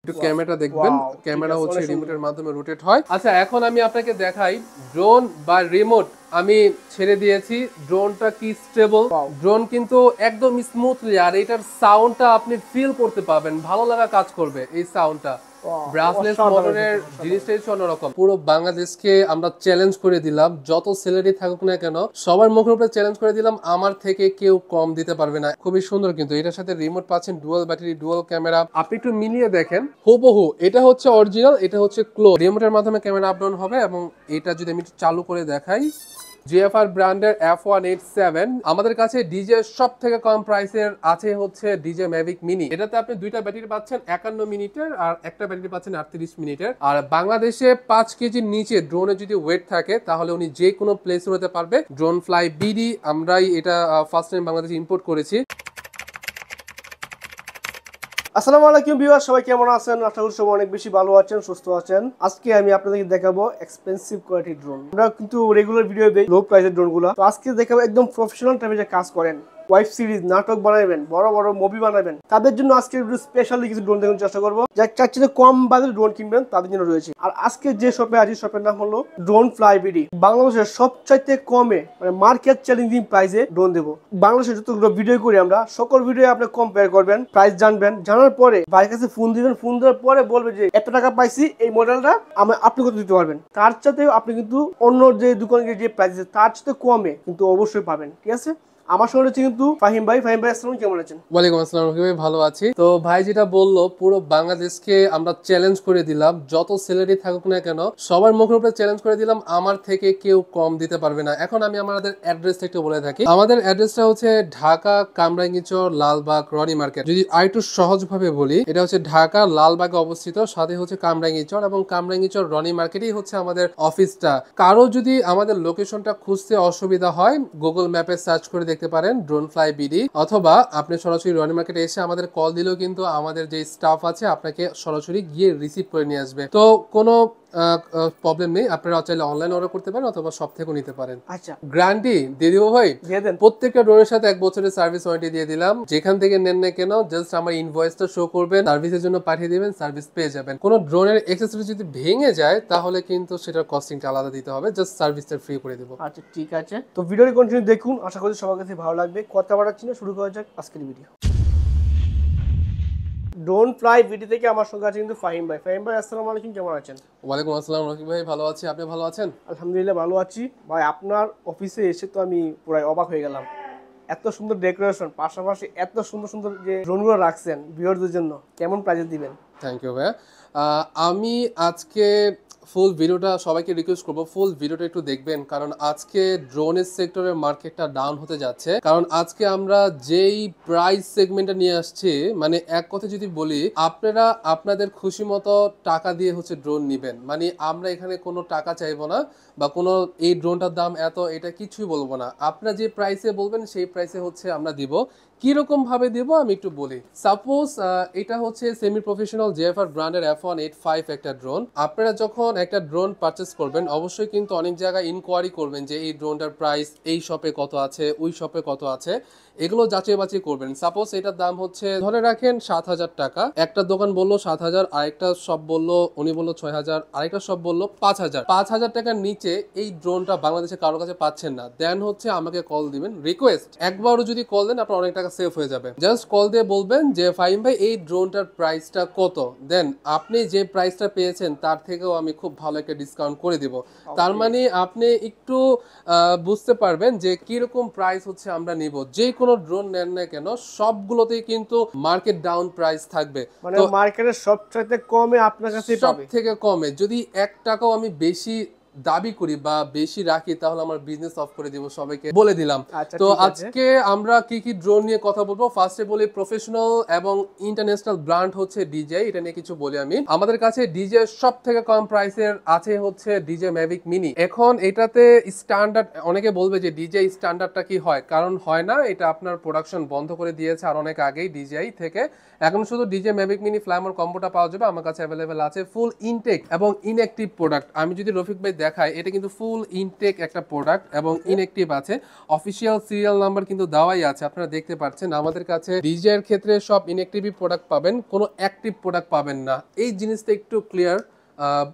একটু ক্যামেরা দেখবেন, ক্যামেরা হচ্ছে রিমোটের মাধ্যমে রোটেট হয়। আচ্ছা, এখন আমি আপনাকে দেখাই ড্রোন বা রিমোট আমি ছেড়ে দিয়েছি, ড্রোনটা কি স্টেবল। ড্রোন কিন্তু একদম স্মুথলি, আর এটার সাউন্ডটা আপনি ফিল করতে পাবেন, ভালো লাগা কাজ করবে এই সাউন্ডটা। ব্রাসলেস মোটরের জিনিসটাই হচ্ছে অন্যরকম। পুরো বাংলাদেশকে আমরা চ্যালেঞ্জ করে দিলাম, যত সেলারি থাকুক না কেন সবার মুখের উপরে চ্যালেঞ্জ করে দিলাম, আমার থেকে কেউ কম দিতে পারবে না। খুবই সুন্দর, কিন্তু এটার সাথে রিমোট পাচ্ছেন, ডুয়াল ব্যাটারি, ডুয়াল ক্যামেরা। আপনি একটু মিলিয়ে দেখেন, হুবহু এটা হচ্ছে অরিজিনাল, এটা হচ্ছে ক্লোন। রিমোটের মাধ্যমে ক্যামেরা আপ ডাউন হবে। এবং এটা যদি আমি চালু করে দেখাই, জিএফআর ব্র্যান্ডের F187, আমাদের কাছে ডিজে সব থেকে কম প্রাইসের আছে হচ্ছে ডিজে ম্যাভিক মিনি। এটাতে আপনি দুইটা ব্যাটারি পাচ্ছেন 51 মিনিটের, আর একটা ব্যাটারি পাচ্ছেন 38 মিনিটের। আর বাংলাদেশে 5 কেজির নিচে ড্রোনে যদি ওয়েট থাকে তাহলে উনি যে কোনো প্লেসে হতে পারবে। ড্রোন ফ্লাই বিডি, আমরাই এটা ফার্স্ট টাইম বাংলাদেশে ইম্পোর্ট করেছি। আসসালামু আলাইকুম ভিউয়ার, সবাই কেমন আছেন? আশা করি সবাই অনেক বেশি ভালো আছেন, সুস্থ আছেন। আজকে আমি আপনাদেরকে দেখাবো এক্সপেন্সিভ কোয়ালিটি ড্রোন। আমরা কিন্তু রেগুলার ভিডিও দেই লো প্রাইসের ড্রোনগুলো, তো আজকে দেখাবো একদম প্রফেশনাল টাইপের যে কাজ করেন, ওয়েব সিরিজ, নাটক বানাবেন, বড় বড় মুভি বানাবেন, তাদের জন্য আজকে স্পেশালি কিছু ড্রোন দেখানোর চেষ্টা করবো। যারা চাচ্ছেন কম বাজেট ড্রোন কিনবেন তাদের জন্য রয়েছে। আর আজকে যে শপে আছি, শপের নাম হলো ড্রোন ফ্লাই বিডি। বাংলাদেশের সবচাইতে কমে, মানে মার্কেট চ্যালেঞ্জিং প্রাইসে ড্রোন দেবো। বাংলাদেশের যতগুলো ভিডিও করি আমরা, সকল ভিডিও আপনি কম্পেয়ার করবেন, প্রাইস জানবেন, জানার পরে ভাইয়ের কাছে ফোন দিবেন, ফোন দেওয়ার পরে বলবে যে এত টাকা পাইছি, এই মডেলটা আপনি কত দিতে পারবেন। তার সাথেও আপনি কিন্তু অন্য যে দোকানে যে প্রাইস আছে তার সাথে কমে কিন্তু অবশ্যই পাবেন। ঠিক আছে, আমার সঙ্গে রয়েছে কিন্তু ফাহিম ভাই। ফাহিম ভাই, আসসালাম, কেমন আছেন? ওয়ালাইকুম আসসালাম, ভাই ভালো আছি। তো ভাই যেটা বললো, পুরো বাংলাদেশকে আমরা চ্যালেঞ্জ করে দিলাম, যত সেলারি থাকুক না কেন সবার মুখের উপরে চ্যালেঞ্জ করে দিলাম, আমার থেকে কেউ কম দিতে পারবে না। এখন আমি আমাদের অ্যাড্রেসটা একটু বলে থাকি। আমাদের অ্যাড্রেসটা হচ্ছে ঢাকা কামরাঙ্গীরচর, লালবাগ, রনি মার্কেট। যদি আরেকটু সহজ ভাবে বলি, এটা হচ্ছে ঢাকা লালবাগে অবস্থিত, সাথে হচ্ছে কামরাঙ্গীরচর, এবং কামরাঙ্গীরচর রনি মার্কেটেই হচ্ছে আমাদের অফিসটা। কারো যদি আমাদের লোকেশনটা খুঁজতে অসুবিধা হয়, গুগল ম্যাপে সার্চ করে দেখতে পারেন ড্রোন ফ্লাই বিডি, অথবা আপনি সরাসরি রনি মার্কেটে এসে আমাদের কল দিলেও কিন্তু আমাদের যে স্টাফ আছে আপনাকে সরাসরি গিয়ে রিসিভ করে নিয়ে আসবে। তো কোনো প্রবলেম নেই, আপনারা চাইলে অনলাইন অর্ডার করতে পারেন অথবা সব থেকে নিতে পারেন। আচ্ছা, গ্যারান্টি দিয়ে দিব ভাই, দিয়ে দেন। প্রত্যেকটা ড্রোনের সাথে 1 বছরের সার্ভিস ওয়ারেন্টি দিয়ে দিলাম। যেখান থেকে নেন না কেন, জাস্ট আমার ইনভয়েসটা শো করবেন, সার্ভিসের জন্য পাঠিয়ে দিবেন, সার্ভিস পেয়ে যাবেন। কোনো ড্রোনের অ্যাক্সেসরি যদি ভেঙে যায় তাহলে কিন্তু সেটার কস্টিংটা আলাদা দিতে হবে, জাস্ট সার্ভিসটা ফ্রি করে দেবো। আচ্ছা, ঠিক আছে, তো ভিডিওটি কন্টিনিউ দেখুন, আশা করি সবার কাছে ভালো লাগবে। কথা বাড়াচ্ছি না, শুরু করা যাক আজকের ভিডিও। ড্রোন ফ্লাই ভিডি থেকে আমার সঙ্গে আছে কিন্তু ফাহিম ভাই। ফাহিম ভাই, আসসালামু আলাইকুম, কেমন আছেন? ওয়ালাইকুম আসসালাম রকিব ভাই, ভালো আছি, আপনি ভালো আছেন? আলহামদুলিল্লাহ ভালো আছি ভাই। আপনার অফিসে এসে তো আমি পুরাই অবাক হয়ে গেলাম। এত সুন্দর ডেকোরেশন, পাশাপাশি এত সুন্দর সুন্দর যে ড্রোনগুলো রাখছেন ভিউয়ারদের জন্য, কেমন প্রাইজে দিবেন? থ্যাংক ইউ ভাইয়া। আমি আজকে ফুল ভিডিওটা সবাইকে রিকোয়েস্ট করবো, ফুল ভিডিওটা একটু দেখবেন, কারণ আজকে ড্রোনের সেক্টরের মার্কেটটা ডাউন হতে যাচ্ছে। কারণ আজকে আমরা যেই প্রাইস সেগমেন্টটা নিয়ে আসছি, মানে এক কথা যদি বলি, আপনারা আপনাদের খুশি মতো টাকা দিয়ে হচ্ছে ড্রোন নিবেন। মানে আমরা এখানে কোনো টাকা চাইবো না, বা কোনো এই ড্রোনটার দাম এত, এটা কিছুই বলবো না। আপনারা যে প্রাইসে বলবেন সেই প্রাইসে হচ্ছে আমরা দিব। কিরকম ভাবে দেবো আমি একটু বলি। সাপোজ এটা হচ্ছে সেমি প্রফেশনাল জিএফআর ব্র্যান্ডের F185 একটা ড্রোন। আপনারা যখন একটা ড্রোন পারচেস করবেন, অবশ্যই কিন্তু অনেক জায়গায় ইনকোয়ারি করবেন যে এই ড্রোনটার প্রাইস এই শপে কত আছে, ওই শপে কত আছে, এগুলো যাচাই বাছাই করবেন। সাপোজ এটার দাম হচ্ছে ধরে রাখেন 7,000 টাকা, একটা দোকান বললো 7,000, আরেকটা শপ বললো, উনি বললো 6,000, আরেকটা শপ বললো 5,000। 5,000 টাকার নিচে এই ড্রোনটা বাংলাদেশে কারো কাছে পাচ্ছেন না, দেন হচ্ছে আমাকে কল দিবেন। রিকোয়েস্ট, একবারও যদি কল দেন আপনার অনেক টাকা সেভ হয়ে যাবে। জাস্ট কল দিয়ে বলবেন যে ফাহিম ভাই এই ড্রোনটার প্রাইসটা কত, দেন আপনি যে প্রাইসটা পেয়েছেন তার থেকেও আমি খুব ভালো একটা ডিসকাউন্ট করে দিব। তার মানে আপনি একটু বুঝতে পারবেন যে কিরকম প্রাইস হচ্ছে আমরা নিব। যে কোনো ড্রোন নেন না কেন সবগুলোতেই কিন্তু মার্কেট ডাউন প্রাইস থাকবে, মানে মার্কেটের সবচাইতে কমে আপনার কাছে সব থেকে কমে। যদি 1 টাকাও আমি বেশি দাবি করি বা বেশি রাখি তাহলে আমার বিজনেস অফ করে দিব, সবাইকে বলে দিলাম। তো আজকে আমরা কি কি ড্রোন নিয়ে কথা বলবো, ফার্স্টে বলি প্রফেশনাল এবং ইন্টারন্যাশনাল ব্র্যান্ড হচ্ছে ডিজে, এটা নিয়ে কিছু বলি আমি। আমাদের কাছে ডিজে সব থেকে কম প্রাইসের আছে হচ্ছে ডিজে ম্যাভিক মিনি। এখন এটাতে স্ট্যান্ডার্ড, অনেকে বলবে যে ডিজে স্ট্যান্ডার্ডটা কি হয়, কারণ হয় না, এটা আপনার প্রোডাকশন বন্ধ করে দিয়েছে আর অনেক আগেই ডিজে থেকে। এখন শুধু ডিজে ম্যাভিক মিনি ফ্লাইমোর কম্বোটা পাওয়া যাবে, আমার কাছে অ্যাভেলেবেল আছে ফুল ইনটেক এবং ইনঅ্যাক্টিভ প্রোডাক্ট। আমি যদি রফিক ভাই দেখাই, এটা কিন্তু ফুল ইনটেক একটা প্রোডাক্ট এবং ইনঅ্যাক্টিভ আছে। অফিসিয়াল সিরিয়াল নাম্বার কিন্তু দেওয়াই আছে, আপনারা দেখতে পাচ্ছেন। আমাদের কাছে ডিজে এর ক্ষেত্রে সব ইনঅ্যাক্টিভই প্রোডাক্ট পাবেন, কোনো অ্যাক্টিভ প্রোডাক্ট পাবেন না, এই জিনিসটা একটু ক্লিয়ার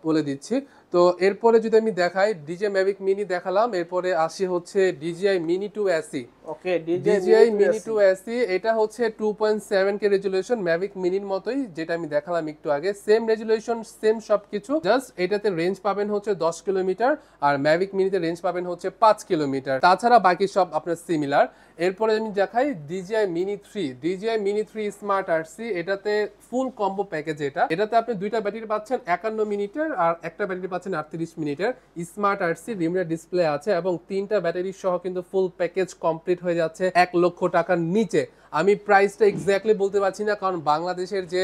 বলে দিচ্ছি। তো এরপরে যদি আমি দেখাই, ডিজে ম্যাভিক মিনি দেখালাম, এরপরে আসি হচ্ছে ডিজিআই মিনি 2 এসি। ওকে, ডিজিআই মিনি 2 এসি, এটা হচ্ছে 2.7 কে রেজুলেশন, ম্যাভিক মিনির মতোই, যেটা আমি দেখালাম একটু আগে, সেম রেজুলেশন সেম সবকিছু, জাস্ট এটাতে রেঞ্জ পাবেন হচ্ছে 10 কিলোমিটার আর ম্যাভিক মিনিতে রেঞ্জ পাবেন হচ্ছে 5 কিলোমিটার, তাছাড়া বাকি সব আপনার সিমিলার। এরপরে আমি দেখাই DJI mini 3। DJI mini 3 smart RC, এটাতে ফুল কম্বো প্যাকেজ। এটাতে আপনি দুইটা ব্যাটারি পাচ্ছেন 51 মিনিটের আর একটা ব্যাটারি পাচ্ছেন 38 মিনিটের। স্মার্ট আরসি রিমোট ডিসপ্লে আছে এবং তিনটা ব্যাটারি সহ কিন্তু ফুল প্যাকেজ কমপ্লিট হয়ে যাচ্ছে 1 লক্ষ টাকার নিচে। আমি প্রাইসটা এক্স্যাক্টলি বলতে পারছি না, কারণ বাংলাদেশের যে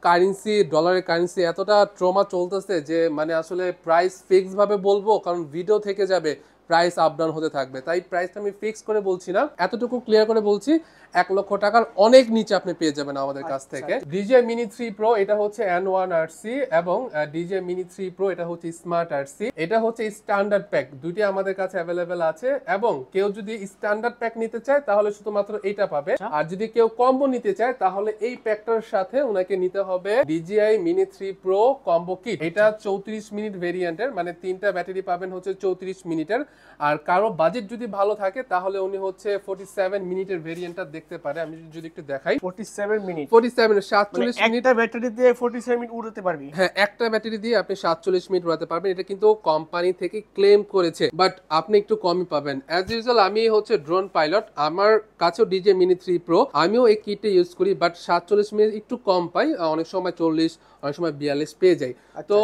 কারেন্সি, ডলারের কারেন্সি এতটা ট্রমা চলতেছে যে মানে আসলে প্রাইস ফিক্স ভাবে বলবো, কারণ ভিডিও থেকে যাবে, প্রাইস আপ ডাউন হতে থাকবে, তাই প্রাইসটা আমি ফিক্স করে বলছি না, এতটুকু ক্লিয়ার করে বলছি 1 লক্ষ টাকার অনেক নিচে আপনি পেয়ে যাবেন আমাদের কাছ থেকে। ডিজিআই মিনি 3 প্রো, এটা হচ্ছে N1 আরসি এবং ডিজিআই মিনি 3 প্রো এটা হচ্ছে স্মার্ট আরসি। এটা হচ্ছে স্ট্যান্ডার্ড প্যাক, দুইটি আমাদের কাছে অ্যাভেলেবেল আছে এবং কেউ যদি স্ট্যান্ডার্ড প্যাক নিতে চায় তাহলে শুধুমাত্র এইটা পাবে, আর যদি কেউ কম্বো নিতে চায় তাহলে এই প্যাকটার সাথে ওনাকে নিতে হবে DJI mini 3 pro combo kit. এটা 34 মিনিট ভেরিয়েন্টের, মানে তিনটা ব্যাটারি পাবেন হচ্ছে 34 মিনিটের। আর কারো বাজেট যদি ভালো থাকে তাহলে উনি হচ্ছে 47 মিনিটের ভেরিয়েন্টটা দেখতে পারে। আমি যদি একটু দেখাই, 47 মিনিট, 47 মিনিট একটা ব্যাটারি দিয়ে 47 মিনিট উড়াতে পারবি। হ্যাঁ, একটা ব্যাটারি দিয়ে আপনি 47 মিনিট উড়াতে পারবেন। এটা কিন্তু কোম্পানি থেকে ক্লেম করেছে, বাট আপনি একটু কমই পাবেন। অ্যাজ ইউজুয়াল আমি হচ্ছে ড্রোন পাইলট, আমার কাছেও ডিজে মিনি 3 প্রো, আমিও এই কিটটা ইউজ করি, বাট 47 মিনিট একটু কম পাই, অনেক সময় 40, অনেক সময় 42 পেয়ে যাই। তো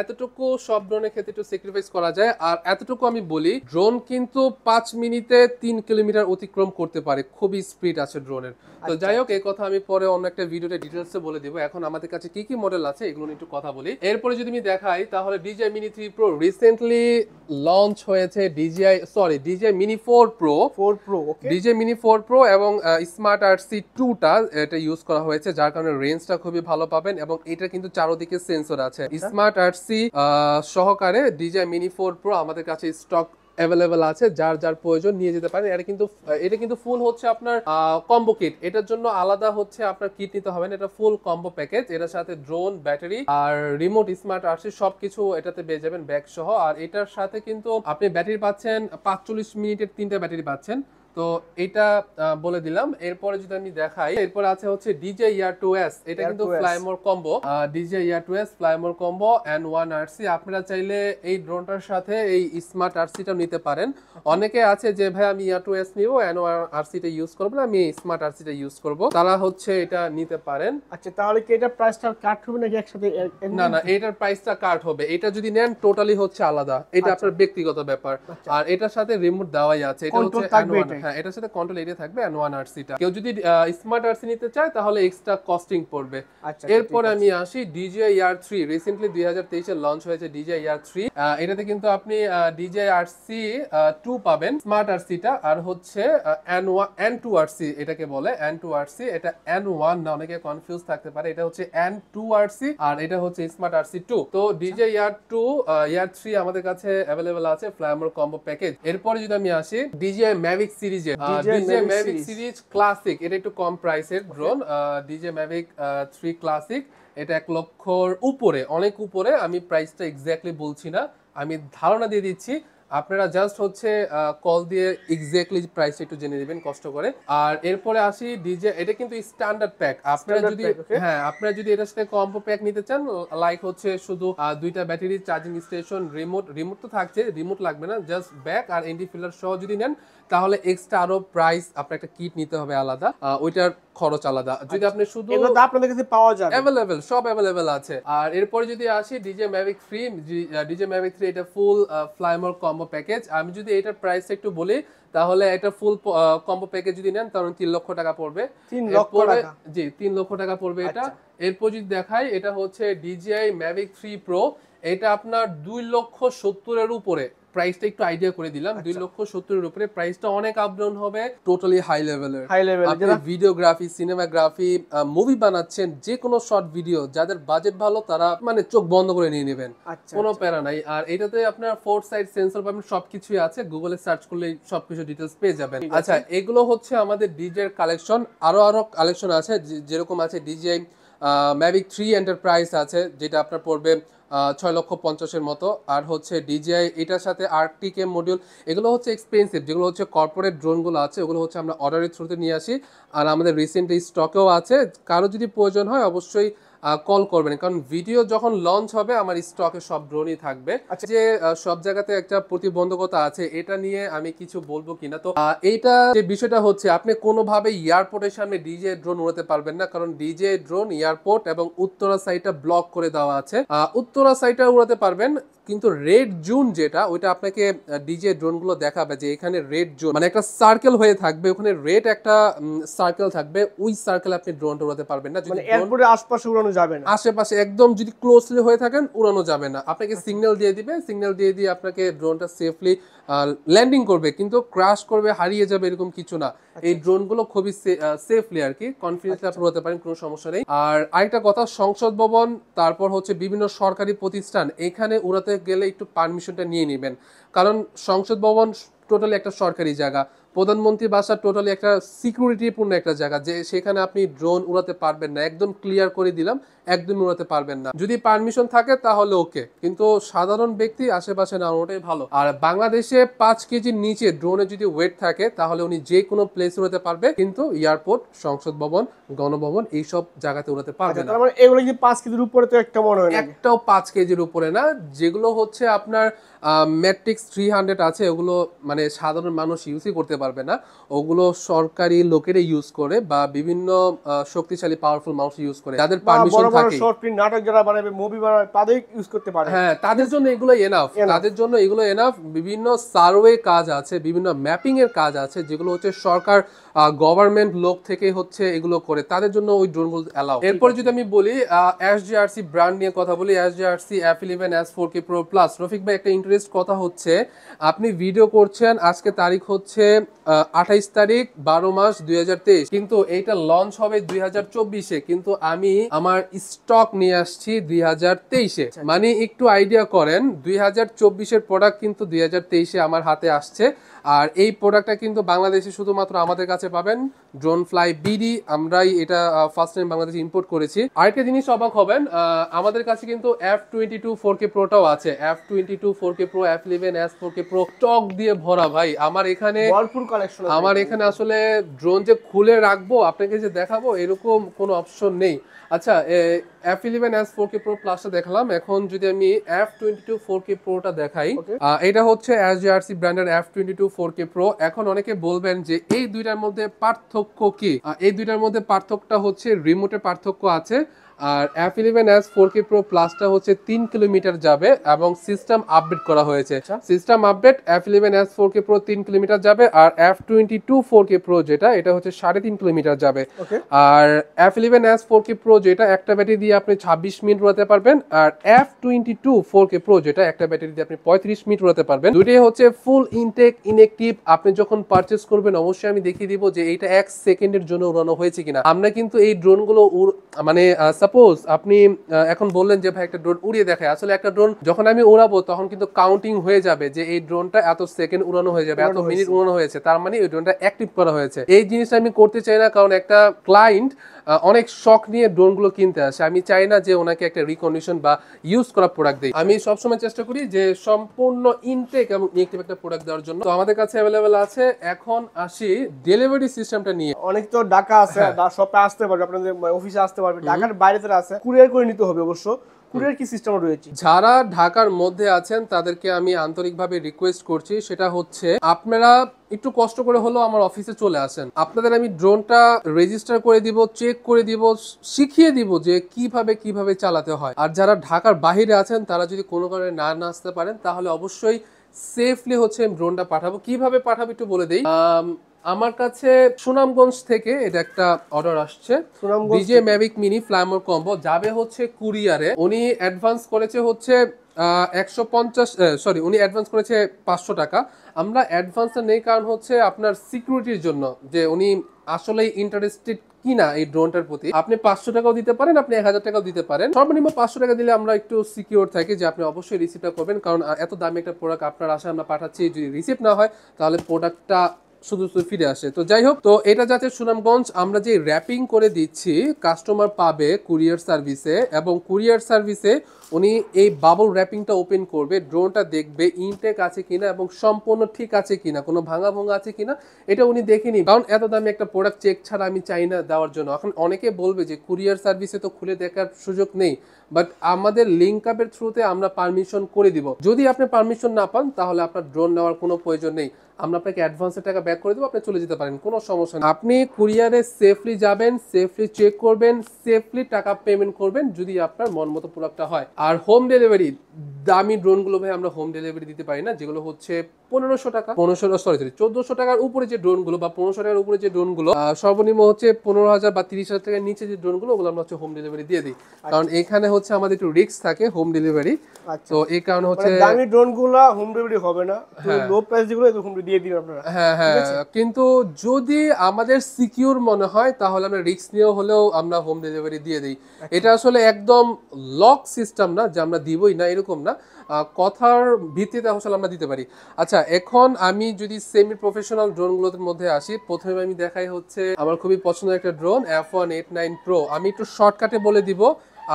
এতটুকু সব ড্রোনের ক্ষেত্রে একটু স্যাক্রিফাইস করা যায়। আর এতটুকু আমি বলি, ড্রোন কিন্তু 5 মিনিটে 3 কিলোমিটার অতিক্রম করতে পারে, খুবই স্পিড আছে ড্রোনের। তো যাই হোক, এই কথা আমি পরে অন্য একটা ভিডিওতে ডিটেইলসে বলে দিব। এখন আমাদের কাছে কি কি মডেল আছে এগুলো নিয়ে একটু কথা বলি। এরপরে যদি আমি দেখাই তাহলে DJI mini 3 pro recently launch হয়েছে, ডিজিআই মিনি 4 প্রো। ওকে, ডিজিআই মিনি 4 প্রো এবং স্মার্ট আরসি 2টা এটা ইউজ করা হয়েছে, যার কারণে রেঞ্জটা খুবই ভালো পাবেন এবং এটা কিন্তু চারদিকে সেন্সর আছে। স্মার্ট আরসি সহকারে ডিজিআই মিনি 4 প্রো আমাদের কাছে স্টক অ্যাভেলেবেল আছে, যার যার প্রয়োজন নিয়ে যেতে পারেন। এটা কিন্তু ফুল হচ্ছে আপনার কম্বো কিট, এটার জন্য আলাদা হচ্ছে আপনার কিট নিতে হবে না, এটা ফুল কম্বো প্যাকেজ। এটার সাথে ড্রোন, ব্যাটারি আর রিমোট স্মার্ট আরসি সবকিছু এটাতে পেয়ে যাবেন ব্যাগ সহ। আর এটার সাথে কিন্তু আপনি ব্যাটারি পাচ্ছেন 45 মিনিটের 3টা ব্যাটারি পাচ্ছেন। তো এটা বলে দিলাম। এরপরে যদি আমি দেখাই, এরপর আছে হচ্ছে ডিজে ইয়ার 2S, এটা কিন্তু ফ্লাইমোর কম্বো, ডিজে ইয়ার 2S Fly More combo N1 RC. আপনারা চাইলে এই ড্রোনটার সাথে এই স্মার্ট আরসিটা নিতে পারেন। অনেকে আছে যে ভাই আমি ইয়ার 2S নিব, N1 আরসিটা ইউজ করব না, আমি স্মার্ট আরসিটা ইউজ করব, তারা হচ্ছে এটা নিতে পারেন। আচ্ছা, তাহলে কি এটা প্রাইসটা কাট হবে নাকি একসাথে? না, এটার প্রাইসটা কাট হবে, এটা যদি নেন টোটালি হচ্ছে আলাদা, এটা আপনার ব্যক্তিগত ব্যাপার। আর এটার সাথে রিমোট দেওয়াই আছে, এটা হচ্ছে N1, হ্যাঁ এটার সাথে কন্ট্রোল এরিয়া থাকবে N1 আরসিটা। কেউ যদি স্মার্ট আরসি নিতে চায় তাহলে এক্সট্রা কস্টিং পড়বে। এরপরে আমি আসি ডিজিআই ইয়ার 3, রিসেন্টলি 2023 এ লঞ্চ হয়েছে ডিজিআই ইয়ার 3। এটাতে কিন্তু আপনি ডিজিআই আরসি 2 পাবেন, স্মার্ট আরসিটা, আর হচ্ছে N2 আরসি এটাকে বলে, N2 আরসি। এটা N1 না, অনেকে কনফিউজ থাকতে পারে, এটা হচ্ছে N2 আরসি আর এটা হচ্ছে স্মার্ট আরসি 2। তো ডিজিআই ইয়ার 2 ইয়ার 3 আমাদের কাছে অ্যাভেলেবল আছে ফ্লাইমোর কম্বো প্যাকেজ। এরপরে যদি আমি আসি ডিজিআই ম্যাভিক সিরিজে, ডিজে ম্যাভিক সিরিজ ক্লাসিক, এটা একটু কম প্রাইসের ড্রোন, ডিজে ম্যাভিক 3 ক্লাসিক, এটা 1 লক্ষর উপরে, অনেক উপরে। আমি প্রাইসটা এক্স্যাক্টলি বলছি না, আমি ধারণা দিয়ে দিচ্ছি, আপনারা জাস্ট হচ্ছে কল দিয়ে এক্স্যাক্টলি প্রাইসটা একটু জেনে নেবেন কষ্ট করে। আর এরপরে আসি ডিজে, এটা কিন্তু স্ট্যান্ডার্ড প্যাক। আপনারা যদি এটার সাথে কম্বো প্যাক নিতে চান, লাইক হচ্ছে শুধু দুইটা ব্যাটারি, চার্জিং স্টেশন, রিমোট তো থাকছে, রিমোট লাগবে না, জাস্ট ব্যাক আর এনডি ফিলার সহ যদি নেন তাহলে এক্সট্রা আরো প্রাইস, আপনার একটা কিট নিতে হবে আলাদা, ওইটার খরচ আলাদা। যদি আপনি শুধু এগুলো আপনাদের কাছে পাওয়া যাবে, অ্যাভেলেবেল, সব অ্যাভেলেবেল আছে। আর এরপরে যদি আসি ডিজে ম্যাভিক 3, এটা ফুল ফ্লাইমোর কম্বো প্যাকেজ। আমি যদি এটার প্রাইস একটু বলি তাহলে এটা ফুল কম্বো প্যাকেজ যদি নেন তাহলে 3 লক্ষ টাকা পড়বে। 3 লক্ষ টাকা? জি, 3 লক্ষ টাকা পড়বে এটা। এরপর যদি দেখাই, এটা হচ্ছে ডিজিআই ম্যাভিক 3 প্রো, এটা আপনার 2 লক্ষ 70 এর উপরে প্রাইসটা একটু আইডিয়া করে দিলাম 2,70,000 এর উপরে প্রাইসটা অনেক আপ ডাউন হবে টোটালি হাই লেভেলের আপনি ভিডিওগ্রাফি সিনেমাগ্রাফি মুভি বানাচ্ছেন যে কোনো শর্ট ভিডিও যাদের বাজেট ভালো তারা মানে চোখ বন্ধ করে নিয়ে নেবেন কোনো প্যারা নাই আর এটাতে আপনার 4 সাইড সেন্সর পাবেন সবকিছুই আছে গুগলে সার্চ করলে সবকিছু ডিটেইলস পেয়ে যাবেন আচ্ছা এগুলো হচ্ছে আমাদের ডিজে এর কালেকশন আরো কালেকশন আছে যেরকম আছে ডিজে ম্যাভিক 3 এন্টারপ্রাইজ আছে যেটা আপনার পড়বে 6,50,000 মতো আর হচ্ছে ডিজিআই এটার সাথে আর্কটিকে মডিউল এগুলো হচ্ছে এক্সপেন্সিভ যেগুলো হচ্ছে কর্পোরেট ড্রোনগুলো আছে ওগুলো হচ্ছে আমরা অর্ডারের থ্রুতে নিয়ে আসি আর আমাদের রিসেন্টলি স্টকেও আছে কারো যদি প্রয়োজন হয় অবশ্যই কল করবেন কারণ ভিডিও যখন লঞ্চ হবে আমার স্টকে সব ড্রোনই থাকবে যে সব জায়গাতে একটা প্রতিবন্ধকতা আছে এটা নিয়ে আমি কিছু বলবো কিনা তো এইটা যে বিষয়টা হচ্ছে আপনি কোনোভাবে এয়ারপোর্টের সামনে ডিজে ড্রোন উড়াতে পারবেন না কারণ ডিজে ড্রোন এয়ারপোর্ট এবং উত্তরা সাইডটা ব্লক করে দেওয়া আছে উত্তরা সাইডটা উড়াতে পারবেন কিন্তু রেড জোন যেটা ওইটা আপনাকে ডিজে ড্রোনগুলো দেখাবে যে এখানে রেড জোন মানে একটা সার্কেল হয়ে থাকবে ওখানে রেড একটা সার্কেল থাকবে ওই সার্কেল আপনি ড্রোনটা উড়াতে পারবেন না মানে এয়ারপোর্টের আশপাশে উড়ানো যাবে না আশেপাশে একদম যদি ক্লোজলি হয়ে থাকেন উড়ানো যাবে না আপনাকে সিগন্যাল দিয়ে দিবে সিগন্যাল দিয়ে দিয়ে আপনাকে ড্রোনটা সেফলি ল্যান্ডিং করবে কিন্তু ক্র্যাশ করবে হারিয়ে যাবে এরকম কিছু না এই ড্রোনগুলো খুবই সেফলি আর কি কনফিডেন্সলি আপনি উড়াতে পারেন কোনো সমস্যা নেই আর আরেকটা কথা সংসদ ভবন তারপর হচ্ছে বিভিন্ন সরকারি প্রতিষ্ঠান এখানে উড়াতে গেলে একটু পারমিশনটা নিয়ে নেবেন কারণ সংসদ ভবন টোটালি একটা সরকারি জায়গা প্রধানমন্ত্রী বাসা টোটালি একটা সিকিউরিটিপূর্ণ একটা জায়গা যে সেখানে আপনি ড্রোন উড়াতে পারবেন না একদম ক্লিয়ার করে দিলাম একদমই উড়াতে পারবেন না যদি পারমিশন থাকে তাহলে ওকে কিন্তু সাধারণ ব্যক্তি আশেপাশে না ওটাই ভালো আর বাংলাদেশে 5 কেজির নিচে ড্রোনে যদি ওয়েট থাকে তাহলে উনি যে কোনো প্লেস উড়াতে পারবে কিন্তু এয়ারপোর্ট সংসদ ভবন গণভবন এইসব জায়গাতে উড়াতে পারবে না মানে এগুলো কি 5 কেজির উপরে তো একটা মনে হয় না একটাও 5 কেজির উপরে না যেগুলো হচ্ছে আপনার ম্যাট্রিক্স 300 আছে ওগুলো মানে সাধারণ মানুষ ইউজই করতে পারবে না ওগুলো সরকারি লোকেরা ইউজ করে বা বিভিন্ন শক্তিশালী পাওয়ারফুল মানুষ ইউজ করে যাদের পারমিশন থাকে শর্ট ফিল্ম নাটক যারা বানাবে মুভি বানাবে তাদের ইউজ করতে পারে হ্যাঁ তাদের জন্য এগুলো এনাফ তাদের জন্য এগুলো এনাফ বিভিন্ন সার্ভে কাজ আছে বিভিন্ন ম্যাপিং এর কাজ আছে যেগুলো হচ্ছে সরকার গভর্নমেন্ট লোক থেকে হচ্ছে এগুলো করে তাদের জন্য ওই ড্রোনগুলো অ্যালাউ এরপর যদি আমি বলি এসজিআরসি ব্র্যান্ড নিয়ে কথা বলি এসজিআরসি F11 S4K Pro Plus Rafiq ভাই একটা ইন্টারেস্ট কথা হচ্ছে আপনি ভিডিও করছেন আজকে তারিখ হচ্ছে 28 তারিখ 12 মাস 2023 কিন্তু এইটা লঞ্চ হবে 2024-এ কিন্তু আমি আমার স্টক নিয়ে আসছি 2023-এ মানে একটু আইডিয়া করেন 2024-এর প্রোডাক্ট কিন্তু 2023-এ আমার হাতে আসছে আর এই প্রোডাক্টটা কিন্তু বাংলাদেশে শুধুমাত্র আমাদের কাছে পাবেন ড্রোন ফ্লাই বিডি আমরাই এটা ফার্স্ট টাইম বাংলাদেশে ইম্পোর্ট করেছি আরেকটা জিনিস অবাক হবেন আমাদের কাছে কিন্তু F22 4K Proটাও আছে F22 4K Pro F11 S4K Pro stock দিয়ে ভরা ভাই আমার এখানে ভরপুর কালেকশন আমার এখানে আসলে ড্রোন যে খুলে রাখবো আপনাকে যে দেখাবো এরকম কোনো অপশন নেই আচ্ছা F11 S4K Pro Plusটা দেখালাম এখন যদি আমি F22 4K Proটা দেখাই এটা হচ্ছে SJRC ব্র্যান্ডের F22 4K Pro এখন অনেকে বলবেন যে এই দুইটার মধ্যে পার্থক্য কি এই দুইটার মধ্যে পার্থক্যটা হচ্ছে রিমোটের পার্থক্য আছে আর F11s 4K Pro Plusটা হচ্ছে 3 কিলোমিটার যাবে এবং সিস্টেম আপডেট করা হয়েছে system update F11s 4K Pro 3 kilometre যাবে আর F22 4K Pro যেটা এটা হচ্ছে 3.5 কিলোমিটার যাবে আর F11s 4K Pro যেটা একটা ব্যাটারি দিয়ে আপনি 26 মিনিট উড়াতে পারবেন আর F22 4K Pro যেটা একটা ব্যাটারি দিয়ে আপনি 35 মিনিট উড়াতে পারবেন দুটোই হচ্ছে ফুল ইনটেক ইনঅ্যাক্টিভ আপনি যখন পারচেজ করবেন অবশ্যই আমি দেখিয়ে দিব যে এইটা 1 সেকেন্ডের জন্য উড়ানো হয়েছে কিনা আমরা কিন্তু এই ড্রোনগুলো মানে সাপোজ আপনি এখন বললেন যে ভাই একটা ড্রোন উড়িয়ে দেখায় আসলে একটা ড্রোন যখন আমি উড়াবো তখন কিন্তু কাউন্টিং হয়ে যাবে যে এই ড্রোনটা এত সেকেন্ড উড়ানো হয়ে যাবে এত মিনিট উড়ানো হয়েছে তার মানে এই ড্রোনটা অ্যাক্টিভ করা হয়েছে এই জিনিসটা আমি করতে চাই না কারণ একটা ক্লায়েন্ট অনেক শখ নিয়ে ড্রোনগুলো কিনতে আসে আমি চাই না যে ওনাকে একটা রিকন্ডিশন বা ইউজ করা প্রোডাক্ট দেই আমি সবসময় চেষ্টা করি যে সম্পূর্ণ ইনটেক এবং ইনঅ্যাক্টিভ একটা প্রোডাক্ট দেওয়ার জন্য তো আমাদের কাছে অ্যাভেলেবেল আছে এখন আসি ডেলিভারি সিস্টেমটা নিয়ে অনেক তো ঢাকা আছে শপে আসতে পারবে আপনাদের অফিসে আসতে পারবে ঢাকার বাইরে যারা আছে কুরিয়ার করে নিতে হবে অবশ্য কুরিয়ার কি সিস্টেম রয়েছে যারা ঢাকার মধ্যে আছেন তাদেরকে আমি আন্তরিকভাবে রিকোয়েস্ট করছি সেটা হচ্ছে আপনারা একটু কষ্ট করে হলেও আমার অফিসে চলে আসেন আপনাদের আমি ড্রোনটা রেজিস্টার করে দিব চেক করে দিব শিখিয়ে দিব যে কিভাবে চালাতে হয় আর যারা ঢাকার বাইরে আছেন তারা যদি কোনো কারণে না আসতে পারেন তাহলে অবশ্যই সেফলি হচ্ছে ড্রোনটা পাঠাবো কিভাবে পাঠাবো একটু বলে দেই আমার কাছে সুনামগঞ্জ থেকে এটা একটা অর্ডার আসছে DJ Mavic mini Fly More combo যাবে হচ্ছে কুরিয়ারে উনি অ্যাডভান্স করেছে হচ্ছে 150, সরি, উনি অ্যাডভান্স করেছে 500 টাকা। আমরা অ্যাডভান্সটা নেই কারণ হচ্ছে আপনার সিকিউরিটির জন্য, যে উনি আসলেই ইন্টারেস্টেড কিনা এই ড্রোনটার প্রতি। আপনি 500 টাকাও দিতে পারেন, আপনি 1000 টাকাও দিতে পারেন। সর্বনিম্ন 500 টাকা দিলে আমরা একটু সিকিউর থাকি যে আপনি অবশ্যই রিসিভটা করবেন, কারণ এত দামি একটা প্রোডাক্ট আপনার আশায় আমরা পাঠাচ্ছি, যদি রিসিভ না হয় তাহলে প্রোডাক্টটা শুধু শুধু ফিরে আসে। তো যাই হোক, তো এটা যাতে সুনামগঞ্জ আমরা যে র্যাপিং করে দিচ্ছি কাস্টমার পাবে কুরিয়ার সার্ভিসে, এবং কুরিয়ার সার্ভিসে উনি এই বাবল র্যাপিংটা ওপেন করবে, ড্রোনটা দেখবে ইনটেক আছে কিনা এবং সম্পূর্ণ ঠিক আছে কিনা, কোনো ভাঙা ভোঙা আছে কিনা এটা উনি দেখেনি। কারণ এত দামি একটা প্রোডাক্ট চেক ছাড়া আমি চাই না দেওয়ার জন্য। এখন অনেকে বলবে যে কুরিয়ার সার্ভিসে তো খুলে দেখার সুযোগ নেই, বাট আমাদের লিঙ্ক আপের থ্রুতে আমরা পারমিশন করে দিব। যদি আপনি পারমিশন না পান তাহলে আপনার ড্রোন নেওয়ার কোনো প্রয়োজন নেই, আমরা আপনাকে অ্যাডভান্সের টাকা ব্যাক করে দেবো, আপনি চলে যেতে পারেন, কোনো সমস্যা নেই। আপনি কুরিয়ারে সেফলি যাবেন, সেফলি চেক করবেন, সেফলি টাকা পেমেন্ট করবেন যদি আপনার মন মতো প্রোডাক্টটা হয়। আর হোম ডেলিভারি, দামি ড্রোনগুলো ভাই আমরা হোম ডেলিভারি দিতে পারি না, যেগুলো হচ্ছে 1500 টাকা, 1400 টাকার উপরে যে ড্রোনগুলো বা 1500 টাকার উপরে যে ড্রোনগুলো, সর্বনিম্ন হচ্ছে 15,000 বা 30,000 টাকার নিচে যে ড্রোনগুলো, ওগুলো আমরা হচ্ছে হোম ডেলিভারি দিয়ে দিই। কারণ এখানে হচ্ছে আমাদের একটু রিস্ক থাকে হোম ডেলিভারি। তো এই কারণে হচ্ছে দামি ড্রোনগুলো হোম ডেলিভারি হবে না, লো প্রাইস যেগুলো হোম দিয়ে দিন আপনারা। হ্যাঁ হ্যাঁ, কিন্তু যদি আমাদের সিকিউর মনে হয় তাহলে আমরা রিস্ক নিয়ে হলেও আমরা হোম ডেলিভারি দিয়ে দিই। এটা আসলে একদম লক সিস্টেম না যে আমরা দিবই না, এরকম না, কথার ভিত্তিতে আসলে আমরা দিতে পারি। আচ্ছা, এখন আমি যদি সেমি প্রফেশনাল ড্রোনগুলোর মধ্যে আসি, প্রথমে আমি দেখাই হচ্ছে আমার খুবই পছন্দের একটা ড্রোন F189 Pro। আমি একটু শর্টকাটে বলে দিব,